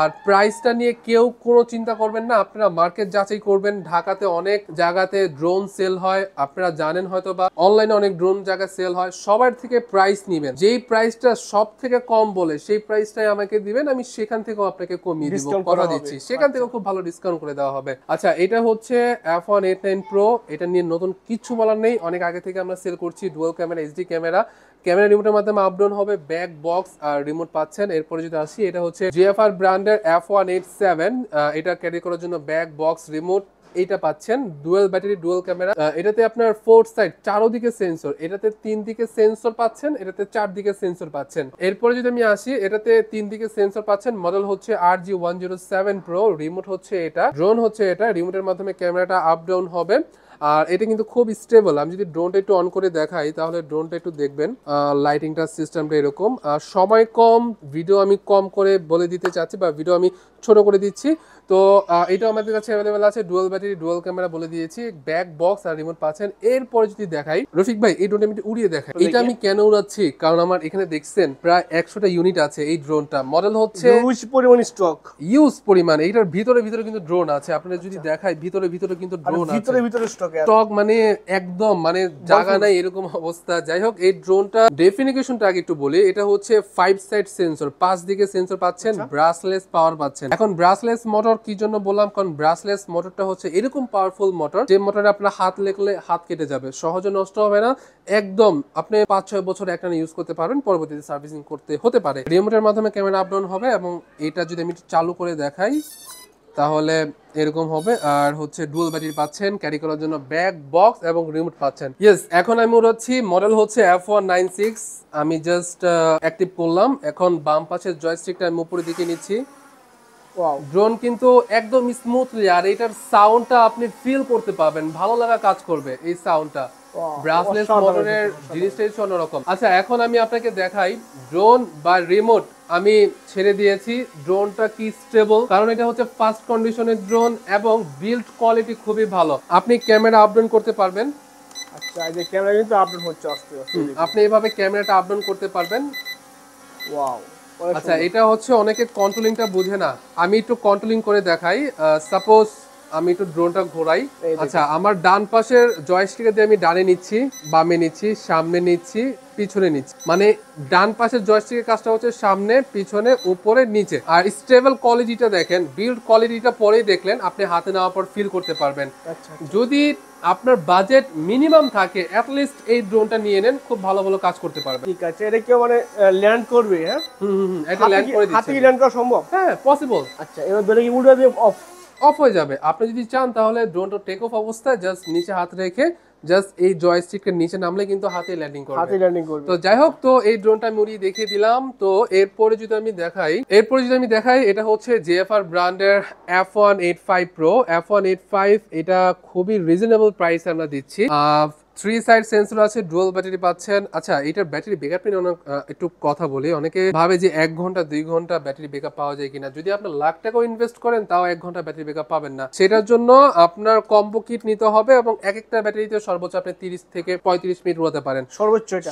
আর প্রাইসটা নিয়ে কেউ কোনো চিন্তা করবেন না, আপনারা মার্কেট যাচাই করবেন। ঢাকাতে অনেক জায়গাতে ড্রোন সেল হয়, আপনারা জানেন হয়তো, বা অনলাইনে অনেক ড্রোন জায়গায় সেল হয়। সবার থেকে প্রাইস নিবেন, যেই প্রাইসটা সব থেকে কম বলে সেই প্রাইসটাই আমাকে দিবেন, আমি সেখান থেকেও আপনাকে কমিয়ে দিব, কথা দিচ্ছি, সেখান থেকে খুব ভালো ডিসকাউন্ট করে দেওয়া হবে। আচ্ছা, এটা হচ্ছে F189 Pro। এটা নিয়ে নতুন কিছু বলার নেই, অনেক আগে থেকে আমরা সেল করছি। Dual camera, HD camera, camera রিমোটের মাধ্যমে আপ ডাউন হবে, ব্যাক বক্স আর রিমোট পাচ্ছেন। এরপরে যদি আসি, এটা হচ্ছে জিএফআর ব্র্যান্ডের F187। এটা ক্যারি করার জন্য ব্যাক বক্স, রিমোট এইটা পাচ্ছেন। ডুয়াল ব্যাটারি, ডুয়াল ক্যামেরা, এটাতে আপনার 4 সাইড, চারোদিকে সেন্সর, এটাতে 3 দিকে সেন্সর পাচ্ছেন, এটাতে 4 দিকে সেন্সর পাচ্ছেন। এরপরে যদি আমি আসি, এটাতে 3 দিকে সেন্সর পাচ্ছেন। মডেল হচ্ছে RG107 Pro। রিমোট হচ্ছে এটা, ড্রোন হচ্ছে এটা, রিমোটের মাধ্যমে ক্যামেরাটা আপ ডাউন হবে। আর এটা কিন্তু খুব স্টেবল। আমি যদি ড্রোনটা একটু অন করে দেখাই তাহলে ড্রোনটা একটু দেখবেন, লাইটিংটা সিস্টেমটা এরকম। সময় কম, ভিডিও আমি কম করে বলে দিতে চাচ্ছি, বা ভিডিও আমি ছোট করে দিচ্ছি। তো এটা আমাদের কাছে অ্যাভেলেবেল আছে। ডুয়াল ব্যাটারি, ডুয়াল ক্যামেরা বলে দিয়েছি, ব্যাক বক্স আর রিমোট পাচ্ছেন। এরপরে যদি দেখাই, রফিক ভাই এই ড্রোনটা আমি উড়িয়ে দেখাই। এটা আমি কেন উড়াচ্ছি, কারণ আমার এখানে দেখছেন প্রায় 100টা ইউনিট আছে এই ড্রোনটা। মডেল হচ্ছে ইউজ পরিমাণ, এইটার ভিতরে ভিতরে কিন্তু ড্রোন আছে। আপনারা যদি দেখাই, ভিতরে ভিতরে কিন্তু ড্রোন আছে, ভিতরে স্টক, মানে একদম মানে জায়গা নাই এরকম অবস্থা। যাই হোক, এই ড্রোনটা ডেফিনিশনটা আগে একটু বলি। এটা হচ্ছে 5 সাইড সেন্সর, 5 দিকে সেন্সর পাচ্ছেন, ব্রাসলেস পাওয়ার পাচ্ছেন। এখন ব্রাসলেস মোটর কি জন্য বললাম, কারণ ব্রাসলেস মোটরটা হচ্ছে এরকম পাওয়ারফুল মোটর, যে মোটরে আপনার হাত লেগলে হাত কেটে যাবে, সহজে নষ্ট হবে না, একদম আপনি 5-6 বছর একটা ইউজ করতে পারবেন, পরবর্তীতে সার্ভিসিং করতে হতে পারে। রিমোটের মাধ্যমে ক্যামেরা আপ ডাউন হবে, এবং এটা যদি আমি চালু করে দেখাই তাহলে এরকম হবে। আর হচ্ছে ডুয়াল ব্যাটারি পাচ্ছেন, ক্যারি করার জন্য ব্যাক বক্স এবং রিমোট পাচ্ছেন। ইয়েস, এখন আমি উড়াচ্ছি। মডেল হচ্ছে F196। আমি জাস্ট অ্যাক্টিভ করলাম। এখন বাম পাশের জয়স্টিকটা আমি উপরের দিকে নিচ্ছি। ড্রোন কিন্তু একদম স্মুথলি, আর এটার সাউন্ডটা আপনি ফিল করতে পাবেন, ভালো লাগা কাজ করবে এই সাউন্ডটা। ব্রাসলেস মোটরের জিনিসটাই হচ্ছে অন্যরকম। আচ্ছা, এখন আমি আপনাকে দেখাই ড্রোন বা রিমোট আমি ছেড়ে দিয়েছি, ড্রোনটা কি স্টেবল, কারণ এটা হচ্ছে ফার্স্ট কন্ডিশনের ড্রোন এবং বিল্ড কোয়ালিটি খুবই ভালো। আপনি ক্যামেরা আপডাউন করতে পারবেন। আচ্ছা, এই যে ক্যামেরা কিন্তু আপডাউন হচ্ছে আস্তে আস্তে, আপনি এভাবে ক্যামেরাটা আপডাউন করতে পারবেন। ওয়াও। আচ্ছা, এটা হচ্ছে অনেকে কন্ট্রোলিংটা বুঝে না, আমি একটু কন্ট্রোলিং করে দেখাই। সাপোজ আমি একটু ড্রোনটা ঘোরাই। আচ্ছা, আমার ডান পাশের জয়স্টিকে দিয়ে আমি ডানে নিচ্ছি, বামে নিচ্ছি, সামনে নিচ্ছি, পিছনে নিচ্ছি, মানে ডান পাশের জয়স্টিকের কাজটা হচ্ছে সামনে, পিছনে, উপরে, নিচে। আর স্টেবল কোয়ালিটিটা দেখেন, বিল্ড কোয়ালিটিটা পরেই দেখলেন, আপনি হাতে নেওয়ার পর ফিল করতে পারবেন। যদি আপনার বাজেট মিনিমাম থাকে, অ্যাট লিস্ট এই ড্রোনটা নিয়ে নেন, খুব ভালো ভালো কাজ করতে পারবেন। ঠিক আছে, এটা কি মানে ল্যান্ড করবে? হ্যাঁ, এটা ল্যান্ড করে দিচ্ছে। হাতে ল্যান্ড করা সম্ভব? হ্যাঁ, পসিবল। আচ্ছা, এবার ধরে কি উড়ে দিয়ে অফ হয়ে যাবে। আপনি যদি চান তাহলে ড্রোনটা টেক অফ অবস্থায় জাস্ট নিচে হাত রেখে জাস্ট এই জয়স্টিকের নিচে নামলে কিন্তু হাতে ল্যান্ডিং করবে। হাতে ল্যান্ডিং করবে। তো যাই হোক, তো এই ড্রোনটা আমি উড়িয়ে দেখিয়ে দিলাম। তো এরপরে যদি আমি দেখাই এটা হচ্ছে জেএফআর ব্র্যান্ডের F185 Pro। F185 এটা খুবই রিজনেবল প্রাইসে আমরা দিচ্ছি। 3 সাইড সেন্সর আছে, ডুয়াল ব্যাটারি পাচ্ছেন। আচ্ছা, এটার ব্যাটারি ব্যাকআপ নিয়ে অনেক একটু কথা বলি। অনেকে ভাবে যে 1 ঘন্টা 2 ঘন্টা ব্যাটারি ব্যাকআপ পাওয়া যায় কিনা। যদি আপনি লাখ টাকা ইনভেস্ট করেন তাও 1 ঘন্টা ব্যাটারি ব্যাকআপ পাবেন না। সেটার জন্য আপনার কম্বো কিট নিতে হবে এবং এক একটা ব্যাটারিতে সর্বোচ্চ আপনি 30 থেকে 35 মিনিট উড়াতে পারেন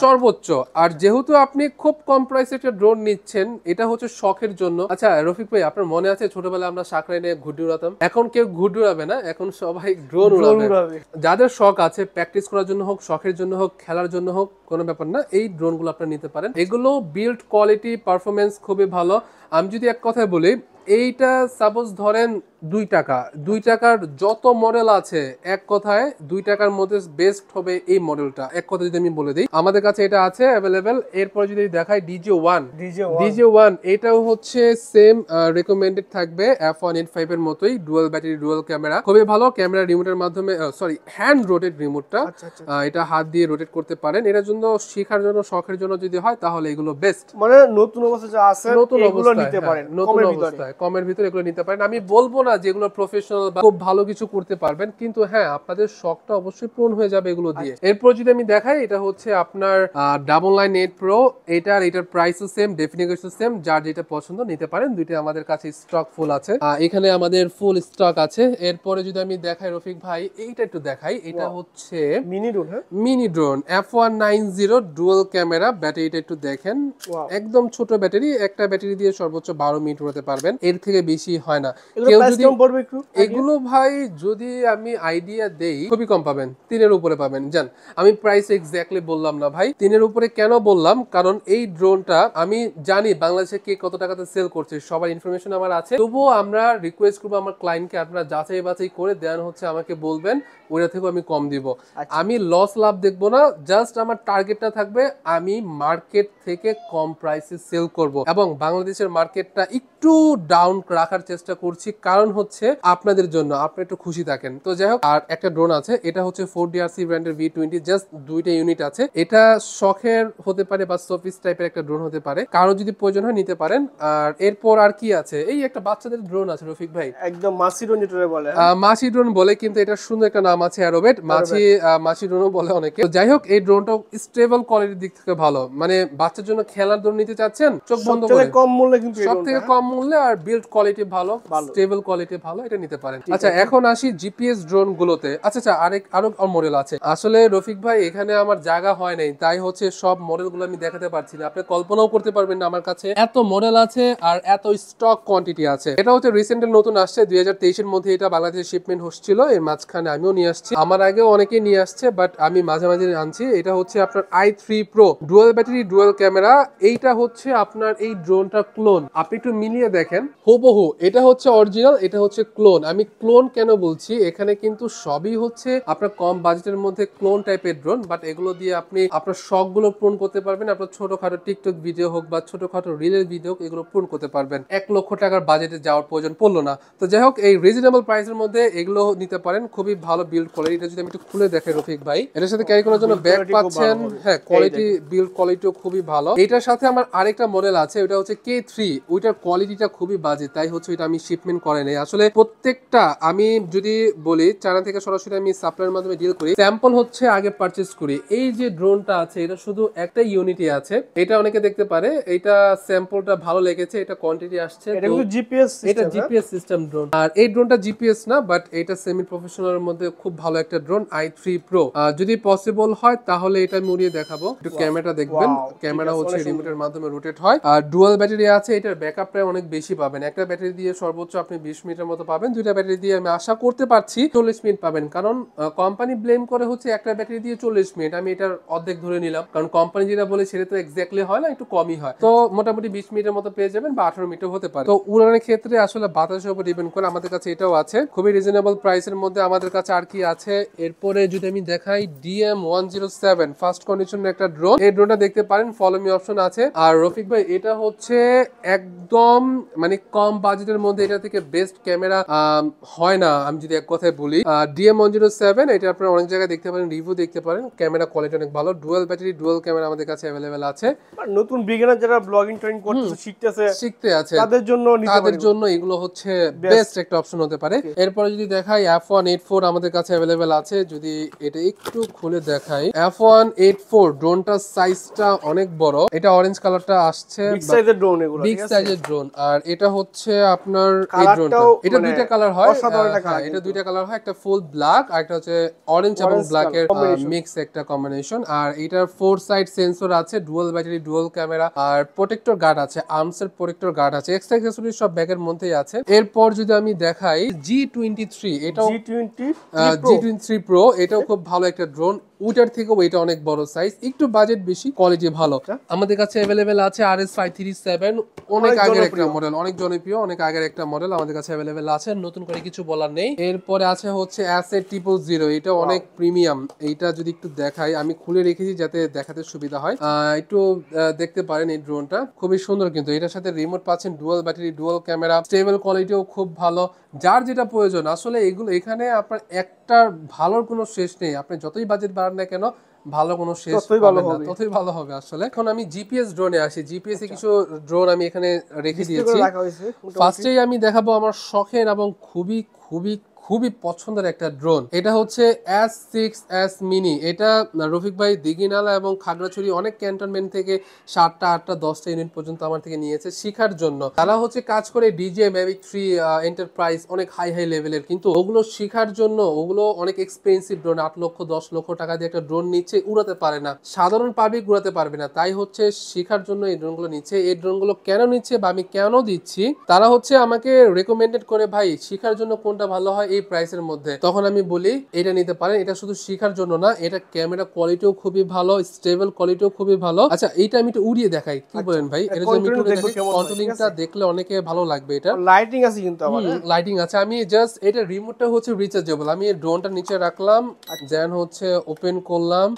সর্বোচ্চ। আর যেহেতু আপনি খুব কম প্রাইসে একটা ড্রোন নিচ্ছেন, এটা হচ্ছে শখের জন্য। আচ্ছা রফিক ভাই, আপনার মনে আছে ছোটবেলায় আমরা সাকরাই নিয়ে ঘুড়ি উড়াতাম? এখন কেউ ঘুড়ি উড়াবে না, এখন সবাই ড্রোন উড়াবে। যাদের শখ আছে, প্র্যাকটিস করার জন্য হোক, শখের জন্য হোক, খেলার জন্য হোক, কোনো ব্যাপার না, এই ড্রোনগুলো আপনারা নিতে পারেন। এগুলো বিল্ড কোয়ালিটি পারফরমেন্স খুবই ভালো। আমি যদি এক কথায় বলি, এইটা সাপোজ ধরেন 2 টাকা, 2 টাকার যত মডেল আছে এক কথায় 2 টাকার মধ্যে বেস্ট হবে এই মডেলটা। এক কথা যদি আমি বলে দিই, আমাদের কাছে এটা আছে অ্যাভেলেবেল। এরপর যদি দেখাই DJ1, এটাও হচ্ছে সেম রেকমেন্ডেড থাকবে F185 এর মতোই, ডুয়াল ব্যাটারি ডুয়াল ক্যামেরা, খুবই ভালো। ক্যামেরা রিমোটের মাধ্যমে হ্যান্ড রোটেট রিমোটটা, এটা হাত দিয়ে রোটেট করতে পারেন। এটার জন্য শেখার জন্য শখের জন্য যদি হয় তাহলে এগুলো বেস্ট। মানে নতুন অবস্থায় যা আছে এগুলো নিতে পারেন, নতুন অবস্থায় কমের ভিতরে এগুলো নিতে পারেন। আমি বলবো না যেগুলো প্রফেশনাল বা খুব ভালো কিছু করতে পারবেন, কিন্তু হ্যাঁ আপনাদের শখটা অবশ্যই পূরণ হয়ে যাবে এগুলো দিয়ে। এরপর যদি আমি দেখাই, এটা হচ্ছে আপনার 998 Pro। এটার প্রাইসও সেম, ডেফিনেশন সেম, যার যেটা পছন্দ নিতে পারেন। দুইটা আমাদের কাছে স্টক ফুল আছে, এখানে আমাদের ফুল স্টক আছে। এরপরে যদি আমি দেখাই রফিক ভাই, এইটা একটু দেখাই, এটা হচ্ছে mini drone F190 dual camera. ব্যাটারিটা একটু দেখেন, একদম ছোট ব্যাটারি, একটা ব্যাটারি দিয়ে সর্বোচ্চ 12 মিনিট উড়াতে পারবেন, এর থেকে বেশি হয় না। কেউ যদি এগুলো ভাই যদি আমি আইডিয়া দেই, খুবই কম পাবেন, 3 এর উপরে পাবেন। জান, আমি প্রাইস এক্স্যাক্টলি বললাম না ভাই, 3 এর উপরে কেন বললাম, কারণ এই ড্রোনটা আমি জানি বাংলাদেশে কে কত টাকাতে সেল করছে, সবার ইনফরমেশন আমার আছে। তবুও আমরা রিকোয়েস্ট করবো আমার ক্লায়েন্টকে, আপনারা যাচাই বাছাই করে দেন হচ্ছে আমাকে বলবেন, ওইটা থেকেও আমি কম দিব। আমি লস লাভ দেখবো না, জাস্ট আমার টার্গেটটা থাকবে আমি মার্কেট থেকে কম প্রাইসে সেল করব এবং বাংলাদেশের মার্কেটটা একটু ডাউন রাখার চেষ্টা করছি, কারণ হচ্ছে আপনাদের জন্য, আপনি একটু খুশি থাকেন। তো যাই হোক, আর একটা ড্রোন আছে, এটা হচ্ছে 4DRC ব্র্যান্ডের V20, জাস্ট 2টা ইউনিট আছে। এটা শখের হতে পারে বা শোপিস টাইপের একটা ড্রোন হতে পারে, কারো যদি প্রয়োজন হয় নিতে পারেন। আর এরপর আর কি আছে, এই একটা বাচ্চাদের ড্রোন আছে রফিক ভাই, একদম মাছি ড্রোন যেটা বলে, মাছি ড্রোন বলে, কিন্তু এটা সুন্দর একটা নাম আছে, অ্যারোবেট মাছি ড্রোনও বলে অনেকে। যাই হোক, এই ড্রোনটাও স্টেবল কোয়ালিটির দিক থেকে ভালো, মানে বাচ্চার জন্য খেলার ড্রোন নিতে চাচ্ছেন, চোখ বন্ধ করে কম মূল্যে, কিন্তু সবথেকে কম মূল্যে, আর বিল্ড কোয়ালিটি ভালো, স্টেবল কোয়ালিটি ভালো, এটা নিতে পারেন। আচ্ছা, এখন আসি জিপিএস ড্রোন গুলোতে। আচ্ছা, আরো মডেল আছে। আসলে রফিক ভাই, এখানে আমার জায়গা হয় নাই, তাই হচ্ছে সব মডেল গুলো আমি দেখাতে পারছি না। আপনি কল্পনাও করতে পারবেন না আমার কাছে এত মডেল আছে আর এত স্টক কোয়ান্টিটি আছে। এটা হচ্ছে রিসেন্টলি নতুন আসছে, 2023 এর মধ্যে এটা বাংলাদেশে শিপমেন্ট হচ্ছিল, এর মাঝখানে আমিও নিয়ে আসছি, আমার আগেও অনেকেই নিয়ে আসছে, বাট আমি মাঝে মাঝে আনছি। এটা হচ্ছে আপনার i3 Pro, dual battery dual camera. এইটা হচ্ছে আপনার এই ড্রোনটা ক্লোন, আপনি একটু মিলিয়ে দেখেন, হুবহু এটা হচ্ছে অরিজিনাল, এটা হচ্ছে ক্লোন। আমি ক্লোন কেন বলছি, এখানে কিন্তু সবই হচ্ছে আপনার কম বাজেটের মধ্যে ক্লোন টাইপের ড্রোন, বাট এগুলো দিয়ে আপনি আপনার শখ গুলো পূরণ করতে পারবেন। আপনার ছোটখাটো টিকটক ভিডিও হোক বা ছোটখাটো রিলের ভিডিও হোক, এগুলো পূরণ করতে পারবেন। 1 লক্ষ টাকার বাজেটে যাওয়ার প্রয়োজন পড়লো না। তো যাই হোক, এই রিজনেবল প্রাইসের মধ্যে এগুলো নিতে পারেন, খুবই ভালো বিল্ড কোয়ালিটি। এটা যদি আমি একটু খুলে দেখাই রফিক ভাই, এটার সাথে ক্যারি করার জন্য ব্যাগ পাচ্ছেন, হ্যাঁ কোয়ালিটি বিল্ড কোয়ালিটিও খুবই ভালো। এটার সাথে আমার আরেকটা মডেল আছে, ওটা হচ্ছে K3, ওইটার কোয়ালিটিটা খুবই বাজে, তাই হচ্ছে এটা আমি শিপমেন্ট করে নাই। আসলে প্রত্যেকটা আমি যদি বলি, চায়না থেকে সরাসরি আমি সাপ্লাইয়ের মাধ্যমে ডিল করি, স্যাম্পল হচ্ছে আগে পারচেজ করি। এই যে ড্রোনটা আছে, এটা শুধু একটা ইউনিটই আছে, এটা অনেকে দেখতে পারে, এটা স্যাম্পলটা ভালো লেগেছে, এটা কোয়ান্টিটি আসছে, এটা জিপিএস সিস্টেম ড্রোন। আর এই ড্রোনটা জিপিএস না, বাট এটা সেমি প্রফেশনালের মধ্যে খুব ভালো একটা ড্রোন, i3 Pro। যদি পসিবল হয় তাহলে এটা আমি উড়িয়ে দেখাবো, একটু ক্যামেরাটা দেখবেন। ক্যামেরা হচ্ছে রিমোটের মাধ্যমে রোটেট হয়, আর ডুয়াল ব্যাটারি আছে, এটার ব্যাকআপ প্রায় অনেক বেশি পাবেন। একটা ব্যাটারি দিয়ে সর্বোচ্চ আপনি 20 মিনিটের মতো পাবেন, দুইটা ব্যাটারি দিয়ে আমি আশা করতে পারছি 40 মিনিট পাবেন, কারণ কোম্পানি ব্লেম করে হচ্ছে একটা ব্যাটারি দিয়ে 40 মিনিট, আমি এটার অর্ধেক ধরে নিলাম, কারণ কোম্পানি যেটা বলে সেটা তো এক্স্যাক্টলি হয় না, একটু কমই হয়। তো মোটামুটি 20 মিনিটের মতো পেয়ে যাবেন, বা 18 মিনিটও হতে পারে। তো উড়ানের ক্ষেত্রে আসলে বাতাসের উপর ডিপেন্ড করে, আমাদের কাছে এটাও আছে খুবই রিজনেবল প্রাইসের মধ্যে। আমাদের কাছে আর কি আছে, এরপরে যদি আমি দেখাই, DM107 ফার্স্ট কন্ডিশনের একটা ড্রোন। এই ড্রোনটা দেখতে পারেন, ফলো মি অপশন আছে। আর রফিক ভাই, এটা হচ্ছে একদম মানে কম বাজেটের মধ্যে এটা থেকে বেস্ট বেস্ট ক্যামেরা হয় না আমি যদি এক কথায় বলি। DM107 এটা আপনারা অনেক জায়গায় দেখতে পারেন, রিভিউ দেখতে পারেন, ক্যামেরা কোয়ালিটি অনেক ভালো, ডুয়াল ব্যাটারি ডুয়াল ক্যামেরা আমাদের কাছে অ্যাভেলেবেল আছে। আর নতুন বিগিনার যারা ব্লগিং ট্রেনিং করতেছে শিখতে আছে তাদের জন্য এগুলো হচ্ছে বেস্ট একটা অপশন হতে পারে। এরপরে যদি দেখাই F184 আমাদের কাছে অ্যাভেলেবেল আছে, যদি এটা একটু খুলে দেখাই। F184 ড্রোনটার সাইজটা অনেক বড়, এটা অরেঞ্জ কালারটা আসছে, বিগ সাইজের ড্রোন এগুলো, বিগ সাইজের ড্রোন। আর এটা হচ্ছে আপনার এই ড্রোনটা, এটা দুইটা কালার হয়, এটা দুইটা কালার হয়, একটা ফুল ব্ল্যাক আর একটা হচ্ছে অরেঞ্জ এবং ব্ল্যাক এর মিক্স একটা কম্বিনেশন। আর এটার 4 সাইড সেন্সর আছে, ডুয়াল ব্যাটারি ডুয়াল ক্যামেরা, আর প্রোটেক্টর গার্ড আছে, আর্মসের প্রোটেক্টর গার্ড আছে, এক্সট্রা অ্যাকসেসরিজ সব ব্যাগের মধ্যেই আছে। এরপর যদি আমি দেখাই G23, এটাও G23 Pro, এটাও খুব ভালো একটা ড্রোন, ওটার থেকেও এটা অনেক বড় সাইজ, একটু বাজেট বেশি, কোয়ালিটি ভালো। আমাদের কাছে অ্যাভেলেবেল আছে RS537, অনেক আগের একটা মডেল, অনেক জনপ্রিয়, অনেক আগের একটা মডেল আমাদের কাছে অ্যাভেলেবেল আছে, নতুন করে কিছু বলার নেই। এরপরে আছে হচ্ছে A000, এটা অনেক প্রিমিয়াম। এইটা যদি একটু দেখাই, আমি খুলে রেখেছি যাতে দেখাতে সুবিধা হয়, একটু দেখতে পারেন। এই ড্রোনটা খুবই সুন্দর, কিন্তু এটার সাথে রিমোট পাচ্ছেন, dual battery dual camera, stable কোয়ালিটিও খুব ভালো। যার যেটা প্রয়োজন আসলে এগুলো, এখানে আপনার একটা ভালোর কোনো শেষ নেই, আপনি যতই বাজেট বাড়ান না কেন ভালো কোনো শেষ পাবেন না, ততই ভালো হবে আসলে। এখন আমি জিপিএস ড্রোনে আসি। জিপিএস এ কিছু ড্রোন আমি এখানে রেখে দিয়েছি। ফার্স্টেই আমি দেখাবো আমার শখের এবং খুবই খুবই খুবই পছন্দের একটা ড্রোন, এটা হচ্ছে S6S মিনি। এটা রফিক ভাই দিঘিনালা এবং খাগড়াছড়ি অনেক ক্যান্টনমেন্ট থেকে 7টা 8টা 10টা ইউনিট পর্যন্ত আমার থেকে নিয়েছে শেখার জন্য। তারা হচ্ছে কাজ করে ডিজে ম্যাভিক 3 এন্টারপ্রাইজ, অনেক হাই হাই লেভেলের, কিন্তু ওগুলো শেখার জন্য ওগুলো অনেক এক্সপেন্সিভ ড্রোন, 8 লক্ষ 10 লক্ষ টাকা দিয়ে একটা ড্রোন নিচ্ছে, উড়াতে পারে না, সাধারণ পাবলিক উড়াতে পারবে না। তাই হচ্ছে শেখার জন্য এই ড্রোনগুলো নিচ্ছে। এই ড্রোনগুলো কেন নিচ্ছে বা আমি কেন দিচ্ছি, তারা হচ্ছে আমাকে রেকমেন্ডেড করে, ভাই শেখার জন্য কোনটা ভালো হয় এই প্রাইসের মধ্যে, তখন আমি বলি এটা নিতে পারেন। এটা শুধু শেখার জন্য না, এটা ক্যামেরা কোয়ালিটিও খুবই ভালো, স্টেবল কোয়ালিটিও খুবই ভালো। আচ্ছা, এইটা আমি একটু উড়িয়ে দেখাই, কি বলেন ভাই? এটা যদি আমি একটু দেখাই, কন্ট্রোলিংটা দেখলে অনেকে ভালো লাগবে। এটা লাইটিং আছে, কিন্তু আবার লাইটিং আছে। আমি জাস্ট এটা রিমোটটা হচ্ছে রিচার্জেবল, আমি ড্রোনটা নিচে রাখলাম, দেন হচ্ছে ওপেন করলাম।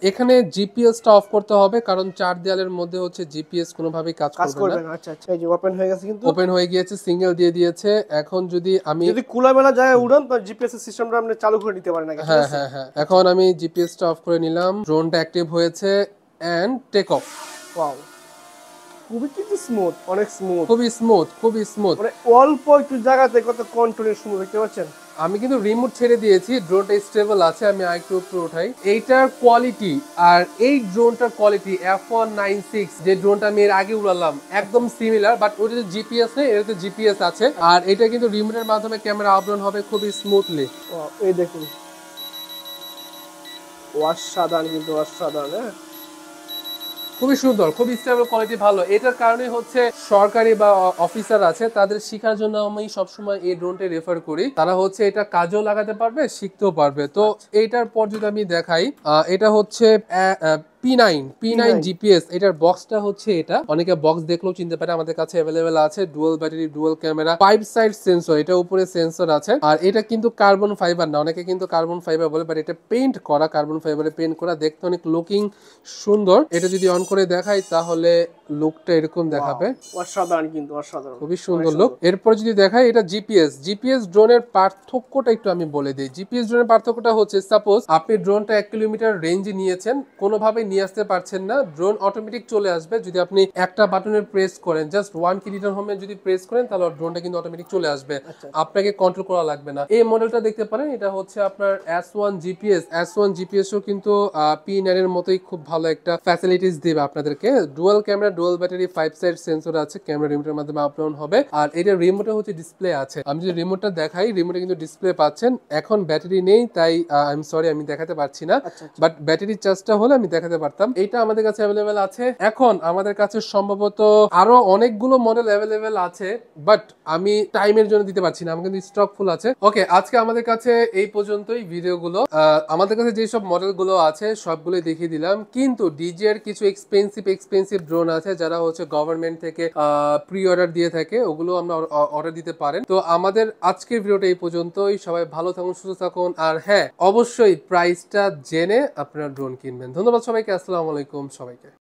এখানে জিপিএসটা অফ করতে হবে, কারণ চার দেয়ালের মধ্যে হচ্ছে জিপিএস কোনোভাবেই কাজ করবে না। আচ্ছা আচ্ছা, এই যে ওপেন হয়ে গেছে, কিন্তু ওপেন হয়ে গিয়েছে, সিঙ্গেল দিয়ে দিয়েছে। এখন যদি আমি খোলামেলা জায়গায় উড়ান, তো জিপিএস সিস্টেমটা আপনি চালু করে নিতে পারেন। হ্যাঁ হ্যাঁ হ্যাঁ, এখন আমি জিপিএসটা অফ করে নিলাম, ড্রোনটা অ্যাক্টিভ হয়েছে এন্ড টেক অফ। ওয়াও, খুবই কিন্তু স্মুথ, অনেক স্মুথ, খুবই স্মুথ, খুবই স্মুথ, মানে অল্প একটু জায়গাতে কত কন্ট্রোলের স্মুথ, দেখতে পাচ্ছেন? আমি কিন্তু রিমোট ছেড়ে দিয়েছি, ড্রোনটা স্টেবল আছে। আমি আরেকটু উপরে উঠাই এইটার কোয়ালিটি, আর এই ড্রোনটার কোয়ালিটি F196 যে ড্রোনটা আমি এর আগে উড়ালাম একদম সিমিলার, বাট ওটাতে জিপিএস নেই, এটাতে জিপিএস আছে। আর এটা কিন্তু রিমোটের মাধ্যমে ক্যামেরা আপ ডাউন হবে খুবই স্মুথলি। এই দেখুন, অসাধারণ, কিন্তু অসাধারণ। হ্যাঁ, খুবই সুন্দর, খুবই স্টেবল কোয়ালিটি ভালো। এটার কারণে হচ্ছে সরকারি বা অফিসার আছে, তাদের শেখার জন্য আমি সবসময় এই ড্রোনটা রেফার করি। তারা হচ্ছে এটা কাজেও লাগাতে পারবে, শিখতেও পারবে। তো এইটার পর যদি আমি দেখাই, এটা হচ্ছে P9 জিপিএস। এটার বক্সটা হচ্ছে এটা, অনেকে বক্স দেখলেও চিনতে পারে। আমাদের কাছে অ্যাভেলেবেল আছে, dual battery dual camera, 5 side sensor, এটা উপরে সেন্সর আছে। আর এটা কিন্তু কার্বন ফাইবার না, অনেকে কিন্তু কার্বন ফাইবার বলে, বাট এটা পেইন্ট করা, কার্বন ফাইবারে পেইন্ট করা, দেখতে অনেক লুকিং সুন্দর। এটা যদি অন করে দেখাই তাহলে লুকটা এরকম দেখাবে, অসাধারণ, কিন্তু অসাধারণ, খুবই সুন্দর লুক। এরপর যদি দেখাই, এটা জিপিএস ড্রোনের পার্থক্যটা একটু আমি বলে দিই। জিপিএস ড্রোনের পার্থক্যটা হচ্ছে, সাপোজ আপনি ড্রোনটা 1 কিলোমিটার রেঞ্জে নিয়েছেন, কোনোভাবে নিয়ে আসতে পারছেন না, ড্রোন অটোমেটিক চলে আসবে যদি আপনি একটা বাটনের প্রেস করেন, জাস্ট 1 কিলোমিটার হোমে যদি প্রেস করেন তাহলে ড্রোনটা কিন্তু অটোমেটিক চলে আসবে, আপনাকে কন্ট্রোল করা লাগবে না। এই মডেলটা দেখতে পারেন, এটা হচ্ছে আপনার S1 জিপিএস ও কিন্তু P9 এর মতোই খুব ভালো একটা ফ্যাসিলিটিস দিবে আপনাদেরকে। Dual camera dual battery 5 side sensor আছে, ক্যামেরা রিমোটের মাধ্যমে আপ ডাউন হবে। আর এটা রিমোটে হচ্ছে ডিসপ্লে আছে, আমি যদি রিমোটটা দেখাই, রিমোটে কিন্তু ডিসপ্লে পাচ্ছেন। এখন ব্যাটারি নেই, তাই আই এম সরি আমি দেখাতে পারছি না, বাট ব্যাটারি চার্জটা হলে আমি দেখাতে পারতাম। এটা আমাদের কাছে অ্যাভেলেবেল আছে। এখন আমাদের কাছে সম্ভবত আরো অনেকগুলো মডেল অ্যাভেলেবেল আছে, বাট আমি টাইমের জন্য দিতে পারছি না, আমার কিন্তু স্টক ফুল আছে। ওকে, আজকে আমাদের কাছে এই পর্যন্তই ভিডিওগুলো। আমাদের কাছে যেসব মডেলগুলো আছে সবগুলোই দেখিয়ে দিলাম, কিন্তু ডিজে এর কিছু এক্সপেন্সিভ ড্রোন আছে যারা হচ্ছে গভর্নমেন্ট থেকে প্রি অর্ডার দিয়ে থাকে, ওগুলো আমরা অর্ডার দিতে পারেন। তো আমাদের আজকের ভিডিওটা এই পর্যন্তই। সবাই ভালো থাকুন, সুস্থ থাকুন, আর হ্যাঁ, অবশ্যই প্রাইসটা জেনে আপনারা ড্রোন কিনবেন। ধন্যবাদ সবাইকে, আসসালামু আলাইকুম সবাইকে।